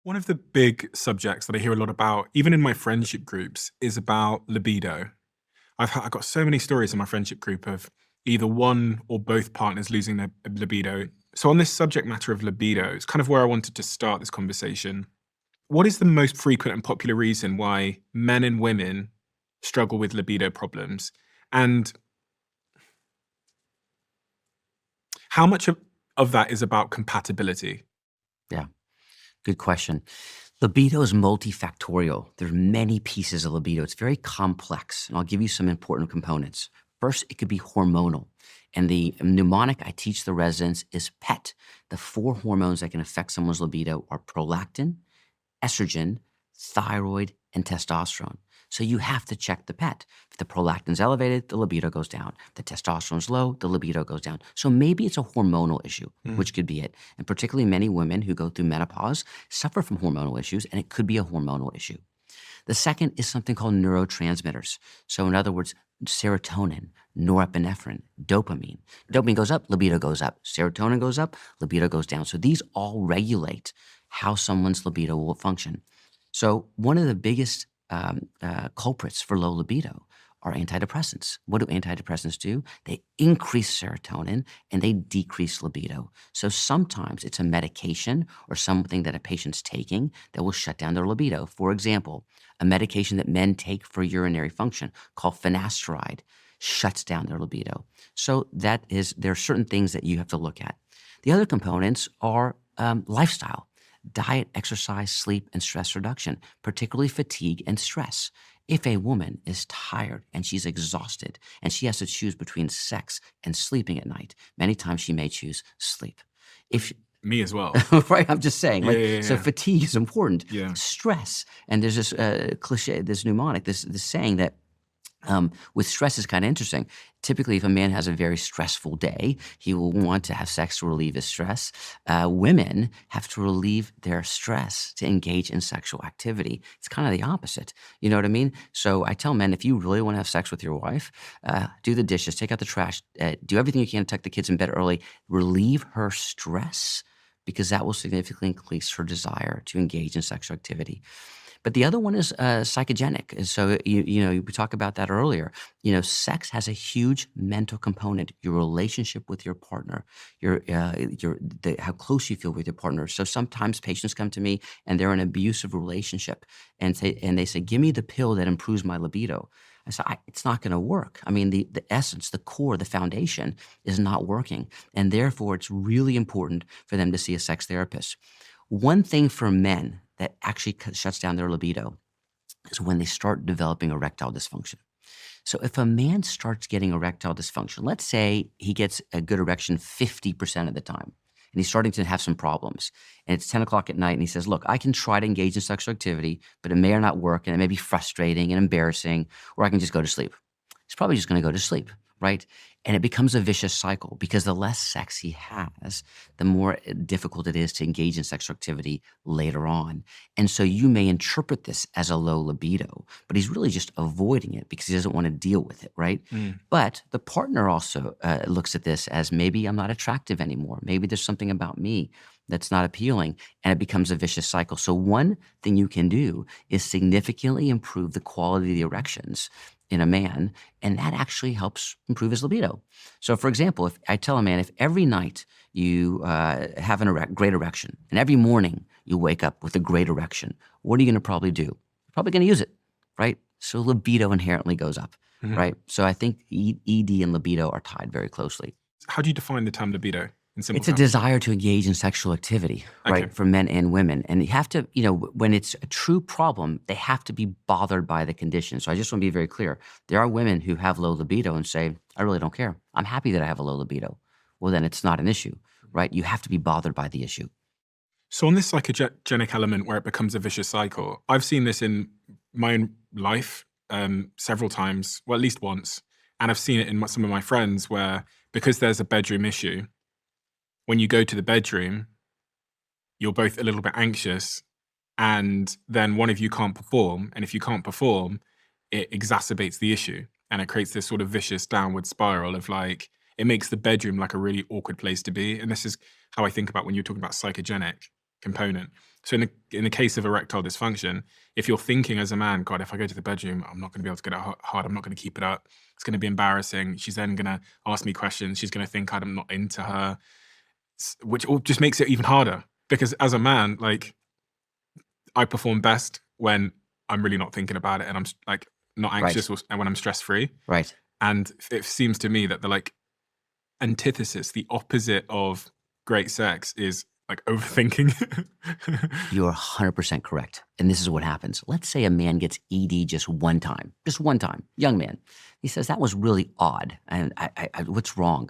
One of the big subjects that I hear a lot about, even in my friendship groups, is about libido. I've got so many stories in my friendship group of either one or both partners losing their libido. So on this subject matter of libido, it's kind of where I wanted to start this conversation. What is the most frequent and popular reason why men and women struggle with libido problems? And how much of that is about compatibility? Yeah, good question. Libido is multifactorial. There's many pieces of libido. It's very complex, and I'll give you some important components. First, it could be hormonal. And the mnemonic I teach the residents is PET. The four hormones that can affect someone's libido are prolactin, estrogen, thyroid, and testosterone. So you have to check the PET. If the prolactin's elevated, the libido goes down. If the testosterone's low, the libido goes down. So maybe it's a hormonal issue, which could be it. And particularly many women who go through menopause suffer from hormonal issues, and it could be a hormonal issue. The second is something called neurotransmitters. So in other words, serotonin, norepinephrine, dopamine. Dopamine goes up, libido goes up. Serotonin goes up, libido goes down. So these all regulate how someone's libido will function. So one of the biggest culprits for low libido are antidepressants. What do antidepressants do? They increase serotonin and they decrease libido. So sometimes it's a medication or something that a patient's taking that will shut down their libido. For example, a medication that men take for urinary function called finasteride shuts down their libido. So there are certain things that you have to look at. The other components are lifestyle. Diet, exercise, sleep, and stress reduction, particularly fatigue and stress. If a woman is tired and she's exhausted and she has to choose between sex and sleeping at night, many times she may choose sleep. If Me as well. right, I'm just saying, Yeah, like, yeah, so yeah. fatigue is important. Yeah. Stress, and there's this cliche, this mnemonic, this saying that with stress is kind of interesting. Typically, if a man has a very stressful day, he will want to have sex to relieve his stress. Women have to relieve their stress to engage in sexual activity. It's kind of the opposite. You know what I mean? So I tell men, if you really want to have sex with your wife, do the dishes, take out the trash, do everything you can to tuck the kids in bed early, relieve her stress, because that will significantly increase her desire to engage in sexual activity. But the other one is psychogenic. And so, we talked about that earlier. Sex has a huge mental component, your relationship with your partner, how close you feel with your partner. So sometimes patients come to me and they're in an abusive relationship and they say, give me the pill that improves my libido. I say, it's not going to work. I mean, the essence, the core, the foundation is not working. And therefore, it's really important for them to see a sex therapist. One thing for men that actually shuts down their libido is when they start developing erectile dysfunction. So if a man starts getting erectile dysfunction, let's say he gets a good erection 50% of the time, and he's starting to have some problems, and it's 10 o'clock at night, and he says, look, I can try to engage in sexual activity, but it may or not work, and it may be frustrating and embarrassing, or I can just go to sleep. He's probably just going to go to sleep, right? And it becomes a vicious cycle because the less sex he has, the more difficult it is to engage in sexual activity later on. And so you may interpret this as a low libido, but he's really just avoiding it because he doesn't want to deal with it, right? But the partner also looks at this as maybe I'm not attractive anymore. Maybe there's something about me that's not appealing, and it becomes a vicious cycle. So one thing you can do is significantly improve the quality of the erections in a man, and that actually helps improve his libido. So for example, if I tell a man, if every night you have a great erection, and every morning you wake up with a great erection, what are you going to probably do? You're probably going to use it, right? So libido inherently goes up, right? So I think ED and libido are tied very closely. How do you define the term libido in simple It's a terms? desire to engage in sexual activity, right, Okay. for men and women. And you have to, when it's a true problem, they have to be bothered by the condition. So I just want to be very clear. There are women who have low libido and say, I really don't care. I'm happy that I have a low libido. Well, then it's not an issue, right? You have to be bothered by the issue. So on this psychogenic element where it becomes a vicious cycle, I've seen this in my own life several times, well, at least once. And I've seen it in some of my friends where because there's a bedroom issue, when you go to the bedroom, you're both a little bit anxious and then one of you can't perform. And if you can't perform, it exacerbates the issue. And it creates this sort of vicious downward spiral of like, it makes the bedroom like a really awkward place to be. And this is how I think about when you're talking about psychogenic component. So in the case of erectile dysfunction, if you're thinking as a man, God, if I go to the bedroom, I'm not going to be able to get it hard. I'm not going to keep it up. It's going to be embarrassing. She's then going to ask me questions. She's going to think I'm not into her, which just makes it even harder. Because as a man, like, I perform best when I'm really not thinking about it and I'm like not anxious and when I'm stress free. Right. And it seems to me that the like antithesis, the opposite of great sex is like overthinking. You're 100% correct. And this is what happens. Let's say a man gets ED just one time, young man. He says, that was really odd. And what's wrong?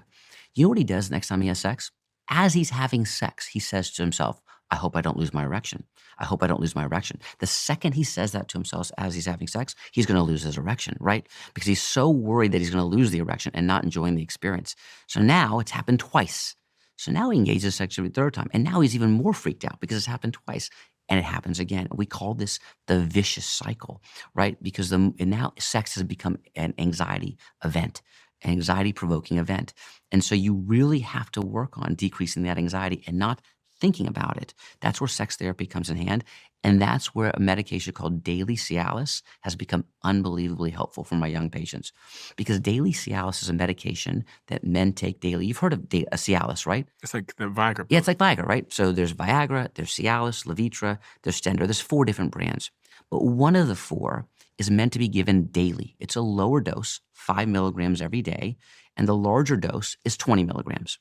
You know what he does next time he has sex? As he's having sex, he says to himself, I hope I don't lose my erection. I hope I don't lose my erection. The second he says that to himself as he's having sex, he's going to lose his erection, right? Because he's so worried that he's going to lose the erection and not enjoying the experience. So now it's happened twice. So now he engages sexually the third time. And now he's even more freaked out because it's happened twice. And it happens again. We call this the vicious cycle, right? Because now sex has become an anxiety event, an anxiety-provoking event. And so you really have to work on decreasing that anxiety and not thinking about it. That's where sex therapy comes in hand. And that's where a medication called daily Cialis has become unbelievably helpful for my young patients. Because daily Cialis is a medication that men take daily. You've heard of Cialis, right? It's like the Viagra. Yeah, it's like Viagra, right? So there's Viagra, there's Cialis, Levitra, there's Stendra. There's 4 different brands. But one of the 4 is meant to be given daily. It's a lower dose, 5 milligrams every day, and the larger dose is 20 milligrams.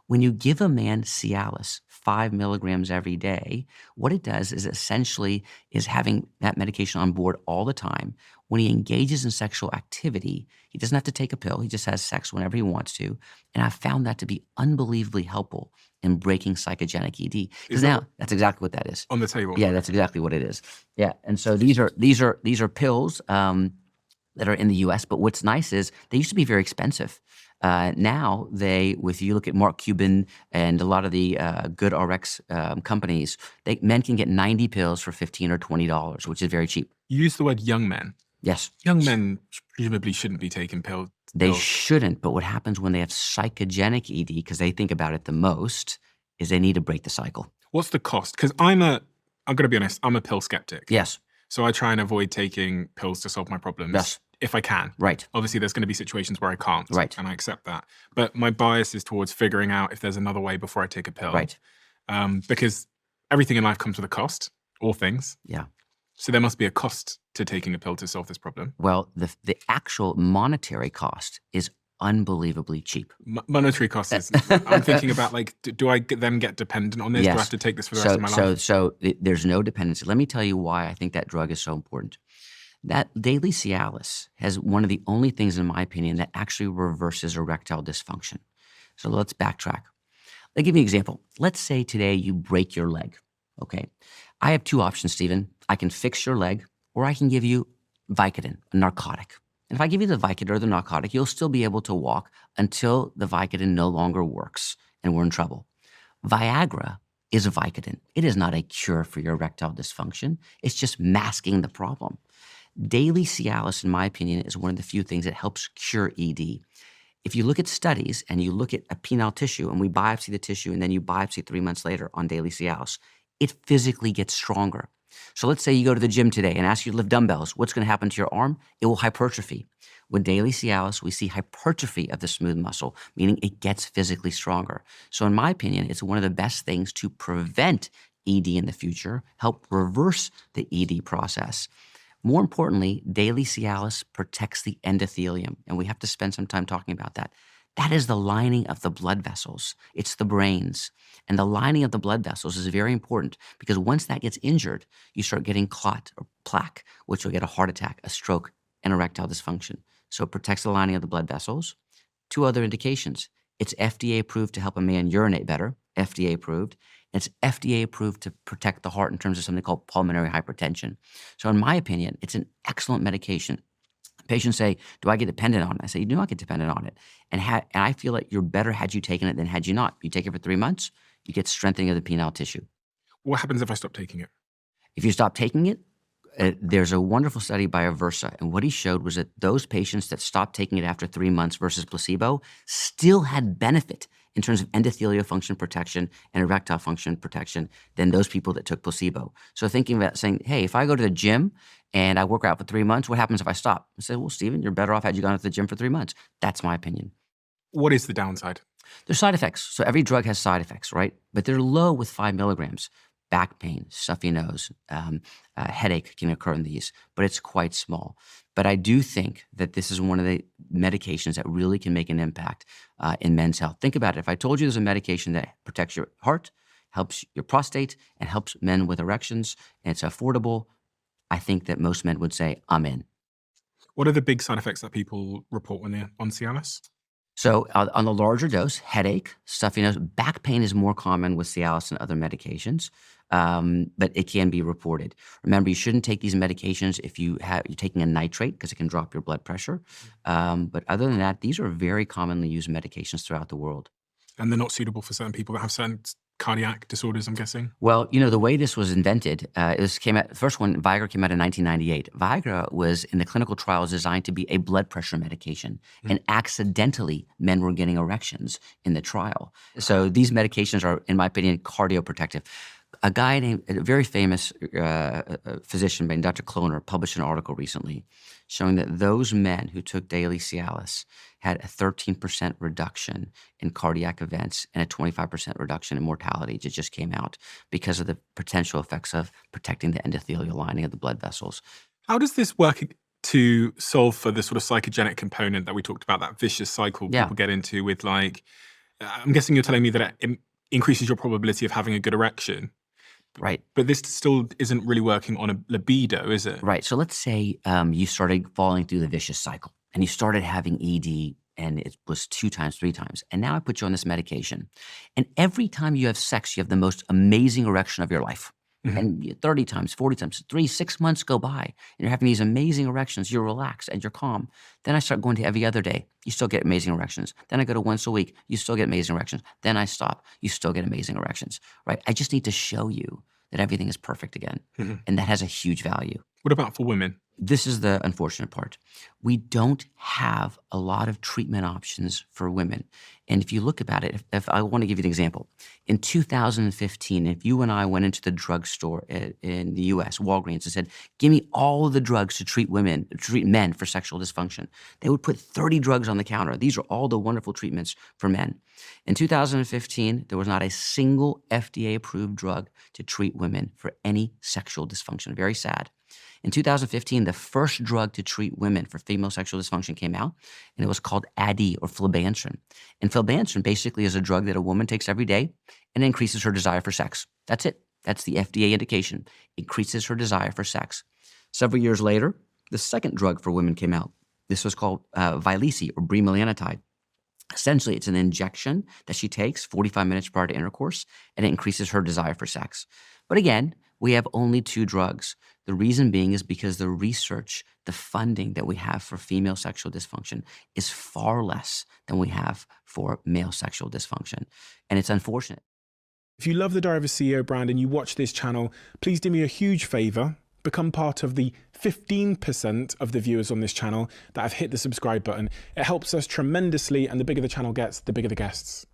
When you give a man Cialis, 5 milligrams every day, what it does is essentially is having that medication on board all the time. When he engages in sexual activity, he doesn't have to take a pill. He just has sex whenever he wants to. And I found that to be unbelievably helpful in breaking psychogenic ED. Because now that's exactly what that is. On the table. Yeah, that's exactly what it is. Yeah, and so these are pills that are in the U.S. But what's nice is they used to be very expensive. Now if you look at Mark Cuban and a lot of the good RX companies, men can get 90 pills for $15 or $20, which is very cheap. You use the word young men. Yes. Young men presumably shouldn't be taking pills. They shouldn't, but what happens when they have psychogenic ED, because they think about it the most, is they need to break the cycle. What's the cost? Because I'm going to be honest, I'm a pill skeptic. Yes. So I try and avoid taking pills to solve my problems. Yes. If I can. Right. Obviously, there's going to be situations where I can't. Right. And I accept that. But my bias is towards figuring out if there's another way before I take a pill. Right. Because everything in life comes with a cost, all things. Yeah. So there must be a cost to taking a pill to solve this problem. Well, the actual monetary cost is unbelievably cheap. Monetary cost is, I'm thinking about like, do I then get dependent on this? Yes. Do I have to take this for the rest of my life? So there's no dependency. Let me tell you why I think that drug is so important. That daily Cialis has one of the only things, in my opinion, that actually reverses erectile dysfunction. So let's backtrack. I'll give you an example. Let's say today you break your leg, okay? I have 2 options, Stephen. I can fix your leg, or I can give you Vicodin, a narcotic. And if I give you the Vicodin or the narcotic, you'll still be able to walk until the Vicodin no longer works, and we're in trouble. Viagra is a Vicodin. It is not a cure for your erectile dysfunction. It's just masking the problem. Daily Cialis, in my opinion, is one of the few things that helps cure ED. If you look at studies and you look at a penile tissue and we biopsy the tissue and then you biopsy 3 months later on daily Cialis, it physically gets stronger. So let's say you go to the gym today and ask you to lift dumbbells. What's going to happen to your arm? It will hypertrophy. With daily Cialis, we see hypertrophy of the smooth muscle, meaning it gets physically stronger. So in my opinion, it's one of the best things to prevent ED in the future, help reverse the ED process. More importantly, daily Cialis protects the endothelium, and we have to spend some time talking about that. That is the lining of the blood vessels. It's the brains. And the lining of the blood vessels is very important because once that gets injured, you start getting clot or plaque, which will get a heart attack, a stroke, and erectile dysfunction. So it protects the lining of the blood vessels. 2 other indications. It's FDA approved to help a man urinate better, FDA approved. It's FDA approved to protect the heart in terms of something called pulmonary hypertension. So in my opinion, it's an excellent medication. Patients say, do I get dependent on it? I say, you do not get dependent on it. And I feel like you're better had you taken it than had you not. You take it for 3 months, you get strengthening of the penile tissue. What happens if I stop taking it? If you stop taking it, there's a wonderful study by Aversa, and what he showed was that those patients that stopped taking it after 3 months versus placebo still had benefit in terms of endothelial function protection and erectile function protection than those people that took placebo. So thinking about saying, hey, if I go to the gym and I work out for 3 months, what happens if I stop? I say, well, Stephen, you're better off had you gone to the gym for 3 months. That's my opinion. What is the downside? There's side effects. So every drug has side effects, right? But they're low with 5 milligrams. Back pain, stuffy nose, headache can occur in these, but it's quite small. But I do think that this is one of the medications that really can make an impact in men's health. Think about it. If I told you there's a medication that protects your heart, helps your prostate, and helps men with erections, and it's affordable, I think that most men would say, I'm in. What are the big side effects that people report when they're on Cialis? So on the larger dose, headache, stuffy nose, back pain is more common with Cialis and other medications, but it can be reported. Remember, you shouldn't take these medications if you're taking a nitrate because it can drop your blood pressure. But other than that, these are very commonly used medications throughout the world. And they're not suitable for certain people that have certain cardiac disorders, I'm guessing? Well, the way this was invented, the first one, Viagra, came out in 1998. Viagra was in the clinical trials designed to be a blood pressure medication, and accidentally men were getting erections in the trial. So these medications are, in my opinion, cardioprotective. A very famous physician named Dr. Kloner published an article recently showing that those men who took daily Cialis had a 13% reduction in cardiac events and a 25% reduction in mortality. It just came out because of the potential effects of protecting the endothelial lining of the blood vessels. How does this work to solve for the sort of psychogenic component that we talked about, that vicious cycle people get into with, like, I'm guessing you're telling me that it increases your probability of having a good erection. Right. But this still isn't really working on a libido, is it? Right. So let's say you started falling through the vicious cycle and you started having ED and it was 2 times, 3 times. And now I put you on this medication. And every time you have sex, you have the most amazing erection of your life. And 30 times, 40 times, 6 months go by, and you're having these amazing erections. You're relaxed and you're calm. Then I start going to every other day. You still get amazing erections. Then I go to once a week. You still get amazing erections. Then I stop. You still get amazing erections, right? I just need to show you that everything is perfect again. And that has a huge value. What about for women? This is the unfortunate part. We don't have a lot of treatment options for women. And if you look about it, if I want to give you an example. In 2015, if you and I went into the drugstore in the US, Walgreens, and said, give me all of the drugs to treat men for sexual dysfunction, they would put 30 drugs on the counter. These are all the wonderful treatments for men. In 2015, there was not a single FDA-approved drug to treat women for any sexual dysfunction. Very sad. In 2015, the first drug to treat women for female sexual dysfunction came out, and it was called Adi, or flibanserin. And flibanserin basically is a drug that a woman takes every day and increases her desire for sex. That's it. That's the FDA indication. Increases her desire for sex. Several years later, the second drug for women came out. This was called Vyleesi, or bremelanotide. Essentially, it's an injection that she takes 45 minutes prior to intercourse, and it increases her desire for sex. But again, we have only 2 drugs. The reason being is because the research, the funding that we have for female sexual dysfunction is far less than we have for male sexual dysfunction. And it's unfortunate. If you love the Diary of a CEO brand and you watch this channel, please do me a huge favor. Become part of the 15% of the viewers on this channel that have hit the subscribe button. It helps us tremendously, and the bigger the channel gets, the bigger the guests.